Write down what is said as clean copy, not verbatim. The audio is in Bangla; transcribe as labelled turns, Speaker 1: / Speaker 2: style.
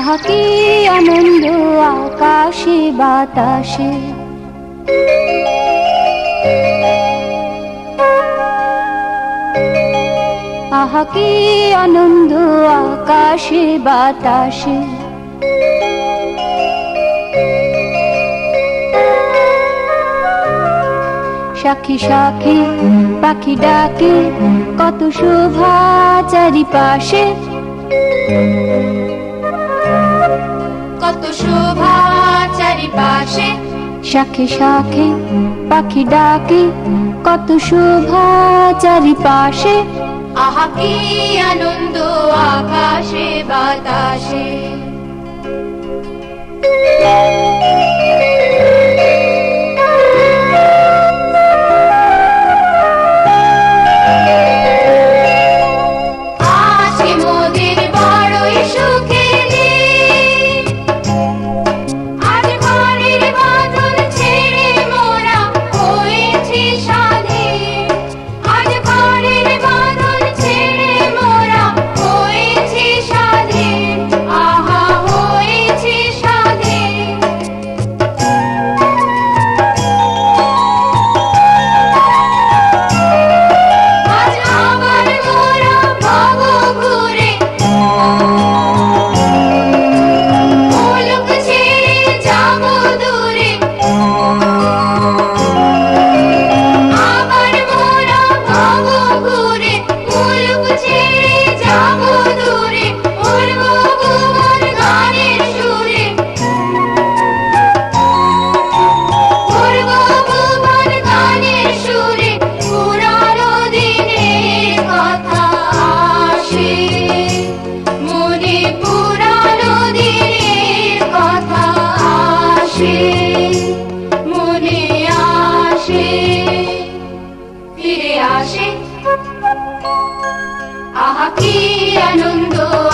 Speaker 1: আহা কি আনন্দ আকাশে বাতাসে, আহা কি আনন্দ আকাশে বাতাসে। সাক্ষী সাক্ষী পাখি ডাকে, কত শোভা চারিপাশে, কত শোভা চারিপাশে। সাক্ষী সাক্ষী পাখি ডাকে, কত শোভা চারিপাশে। আহা কি আনন্দ আকাশে বাতাসে। মনে আসে, ফিরে আসে, আহা কি আনন্দ